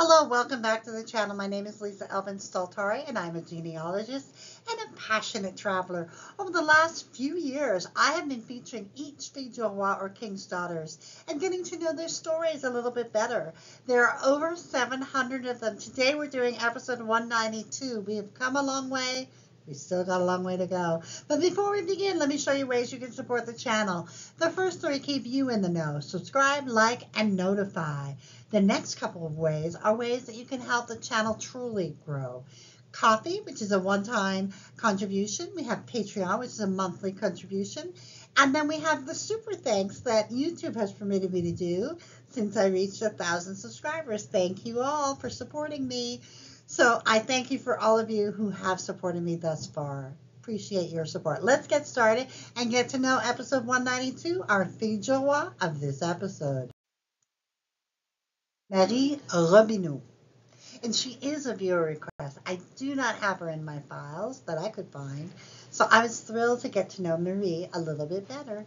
Hello, welcome back to the channel. My name is Lisa Elvin Staltari, and I'm a genealogist and a passionate traveler. Over the last few years, I have been featuring each fille du roi or king's daughters and getting to know their stories a little bit better. There are over 700 of them. Today we're doing episode 192. We have come a long way. We still got a long way to go. But before we begin, let me show you ways you can support the channel. The first three keep you in the know. Subscribe, like, and notify. The next couple of ways are ways that you can help the channel truly grow. Coffee, which is a one-time contribution. We have Patreon, which is a monthly contribution. And then we have the super thanks that YouTube has permitted me to do since I reached 1,000 subscribers. Thank you all for supporting me. So I thank you for all of you who have supported me thus far. Appreciate your support. Let's get started and get to know episode 192, our fille du roi of this episode. Marie Robineau. And she is a viewer request. I do not have her in my files that I could find, so I was thrilled to get to know Marie a little bit better.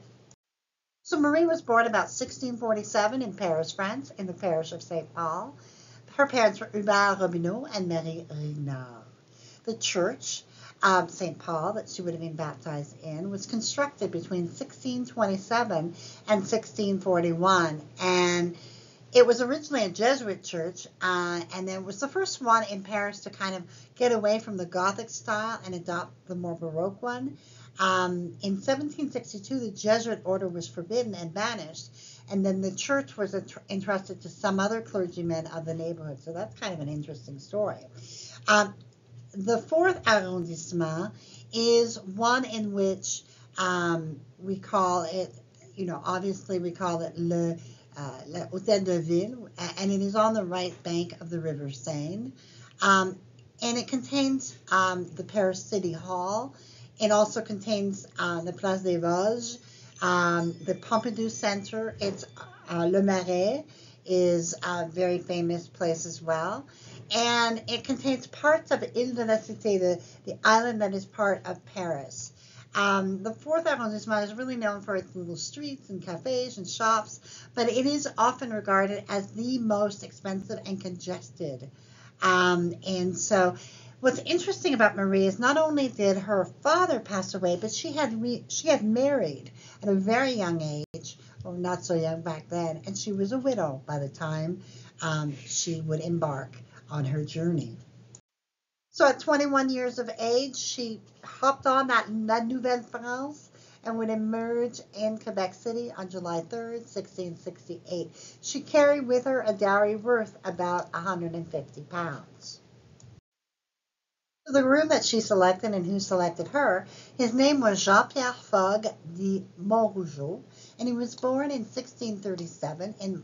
So Marie was born about 1647 in Paris, France, in the parish of St. Paul. Her parents were Hubert Robineau and Marie Renard. The church of St. Paul that she would have been baptized in was constructed between 1627 and 1641, and it was originally a Jesuit church, and it was the first one in Paris to kind of get away from the Gothic style and adopt the more Baroque one. In 1762, the Jesuit order was forbidden and banished, and then the church was entrusted to some other clergymen of the neighborhood. So that's kind of an interesting story. The fourth arrondissement is one in which we call it, obviously we call it Le Hôtel de Ville, and it is on the right bank of the River Seine. And it contains the Paris City Hall. It also contains the Place des Vosges, the Pompidou Center. It's Le Marais is a very famous place as well. And it contains parts of Ile de la Cité, the island that is part of Paris. The fourth arrondissement is really known for its little streets and cafes and shops, but it is often regarded as the most expensive and congested. And so what's interesting about Marie is not only did her father pass away, but she had married at a very young age, or not so young back then, and she was a widow by the time she would embark on her journey. So at 21 years of age, she hopped on that La Nouvelle France and would emerge in Quebec City on July 3rd, 1668. She carried with her a dowry worth about 150 pounds. So the groom that she selected and who selected her, his name was Jean-Pierre Fogg de Montrougeau, and he was born in 1637 in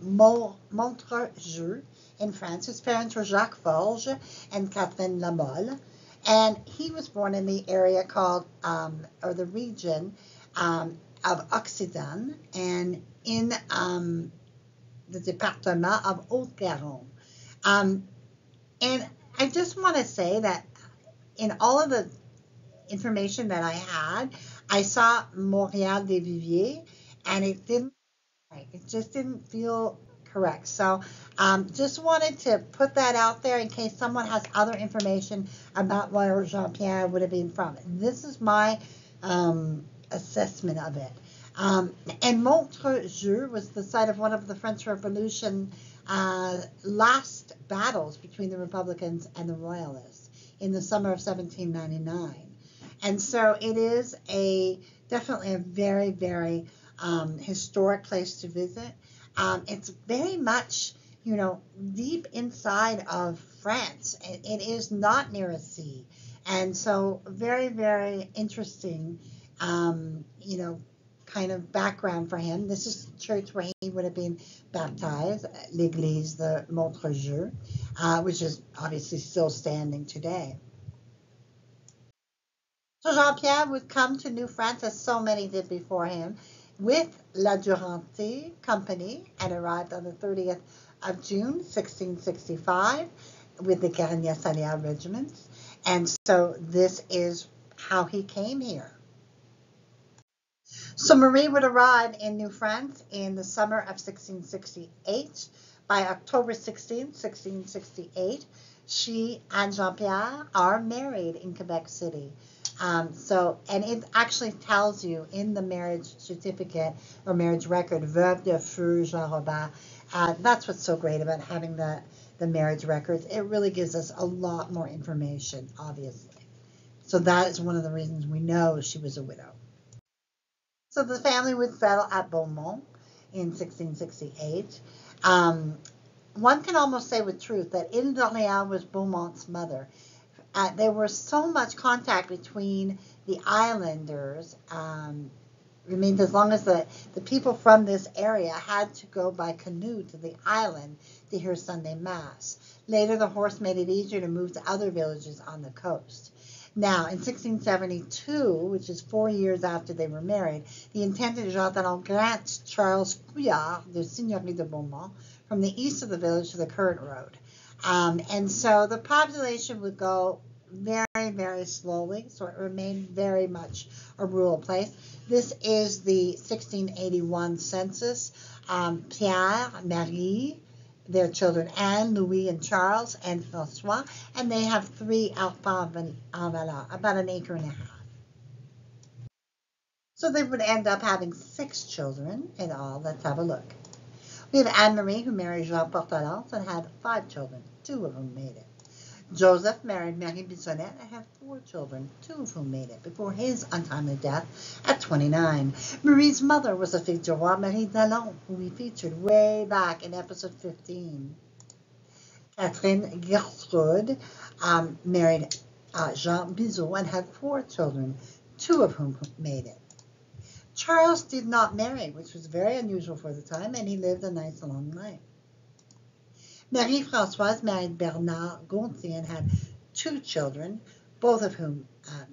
Montreux, in France. His parents were Jacques Forge and Catherine Lamolle, and he was born in the area called, or the region of Occident, and in the département of Haute-Garonne. And I just want to say that in all of the information that I had, I saw Montréal des Viviers, and it just didn't feel correct. So just wanted to put that out there in case someone has other information about where Jean-Pierre would have been from. This is my assessment of it. And Montreux was the site of one of the French Revolution last battles between the Republicans and the Royalists in the summer of 1799. And so it is definitely a very, very historic place to visit. It's very much, deep inside of France. It is not near a sea. And so very, very interesting, kind of background for him. This is the church where he would have been baptized, l'Église de Montreux, which is obviously still standing today. So Jean-Pierre would come to New France, as so many did before him, with La Duranty Company, and arrived on the 30th of June, 1665, with the Gagne regiments. And so this is how he came here. So Marie would arrive in New France in the summer of 1668. by October 16, 1668, she and Jean-Pierre are married in Quebec City. And it actually tells you in the marriage certificate or marriage record, Veuve de Feu Jean Robert. That's what's so great about having the marriage records. It really gives us a lot more information, obviously. So that is one of the reasons we know she was a widow. So the family would settle at Beaumont in 1668. One can almost say with truth that Ile d'Orléans was Beaumont's mother. There was so much contact between the islanders. It means as long as the people from this area had to go by canoe to the island to hear Sunday Mass. Later, the horse made it easier to move to other villages on the coast. Now, in 1672, which is 4 years after they were married, the intendant Jean grants Charles Couillard the Seigneurie de Beaumont from the east of the village to the current road. And so the population would go very, very slowly, so it remained very much a rural place. This is the 1681 census. Pierre, Marie, their children, Anne, Louis, and Charles, and Francois, and they have 3 enfants en valeur, about an acre and a half. So they would end up having 6 children in all. Let's have a look. We have Anne-Marie, who married Jean Portalance and had 5 children, 2 of whom made it. Joseph married Marie Bissonnette and had 4 children, 2 of whom made it before his untimely death at 29. Marie's mother was a fille du roi, Marie Dallon, who we featured way back in episode 15. Catherine Gertrude married Jean Bizot and had 4 children, 2 of whom made it. Charles did not marry, which was very unusual for the time, and he lived a nice long life. Marie-Françoise married Bernard Gontier and had 2 children, both of whom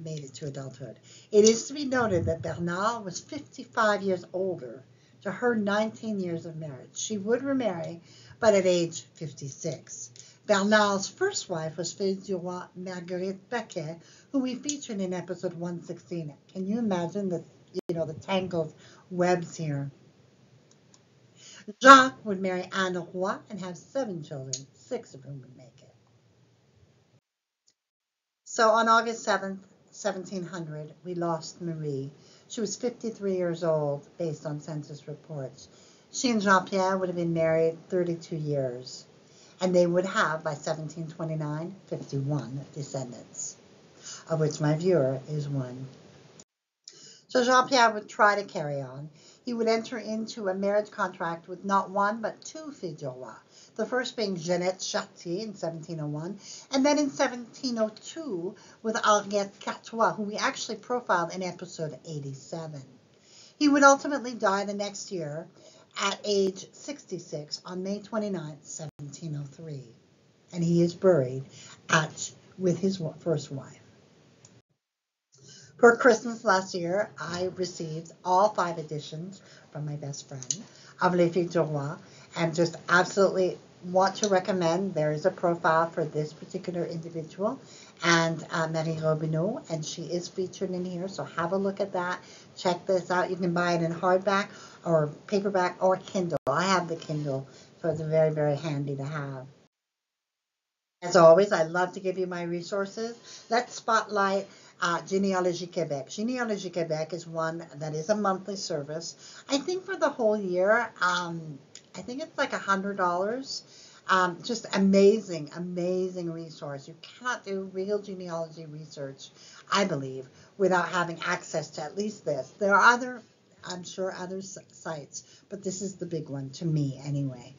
made it to adulthood. It is to be noted that Bernard was 55 years older to her 19 years of marriage. She would remarry, but at age 56. Bernard's first wife was fille du roi Marguerite Paquet, who we featured in episode 116. Can you imagine the tangled webs here? Jacques would marry Anne Roy and have 7 children, 6 of whom would make it. So on August 7th, 1700, we lost Marie. She was 53 years old, based on census reports. She and Jean-Pierre would have been married 32 years, and they would have, by 1729, 51 descendants, of which my viewer is one. So Jean-Pierre would try to carry on. He would enter into a marriage contract with not 1 but 2 filles du roi. The first being Jeannette Chartier in 1701, and then in 1702 with Henriette Cartois, who we actually profiled in episode 87. He would ultimately die the next year at age 66 on May 29, 1703, and he is buried with his first wife. For Christmas last year, I received all 5 editions from my best friend of Les Filles du Roi, and just absolutely want to recommend. There is a profile for this particular individual, and Marie Robineau, and she is featured in here, so have a look at that. Check this out. You can buy it in hardback or paperback or Kindle. I have the Kindle, so it's very, very handy to have. As always, I love to give you my resources. Let's spotlight Généalogie Québec. Généalogie Québec is one that is a monthly service. I think for the whole year, I think it's like $100. Just amazing, amazing resource. You cannot do real genealogy research, I believe, without having access to at least this. There are I'm sure other sites, but this is the big one to me anyway.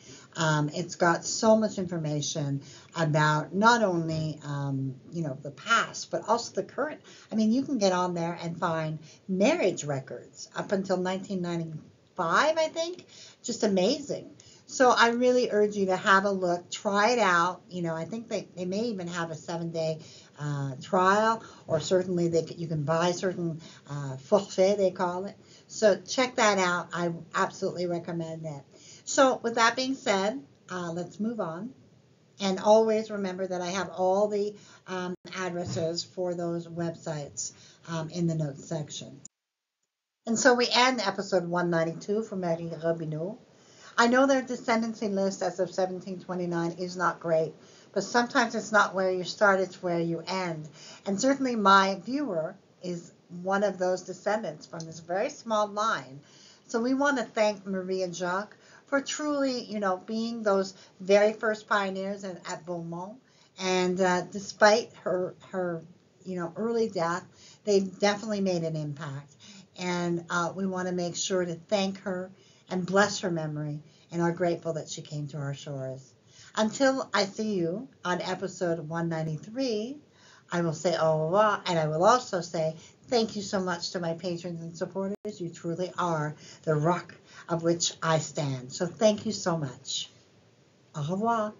It's got so much information about not only the past, but also the current. I mean, you can get on there and find marriage records up until 1995, I think. Just amazing. So I really urge you to have a look, try it out. I think they may even have a 7-day trial, or certainly you can buy certain forfait, they call it. So check that out. I absolutely recommend it. So with that being said, let's move on. And always remember that I have all the addresses for those websites in the notes section. And so we end episode 192 for Marie Robineau. I know their descendancy list as of 1729 is not great, but sometimes it's not where you start, it's where you end. And certainly my viewer is one of those descendants from this very small line. So we want to thank Marie and Jacques for truly, being those very first pioneers at Beaumont. And despite her early death, they definitely made an impact. And we want to make sure to thank her and bless her memory and are grateful that she came to our shores. Until I see you on episode 193, I will say au revoir, and I will also say thank you so much to my patrons and supporters. You truly are the rock of which I stand. So thank you so much. Au revoir.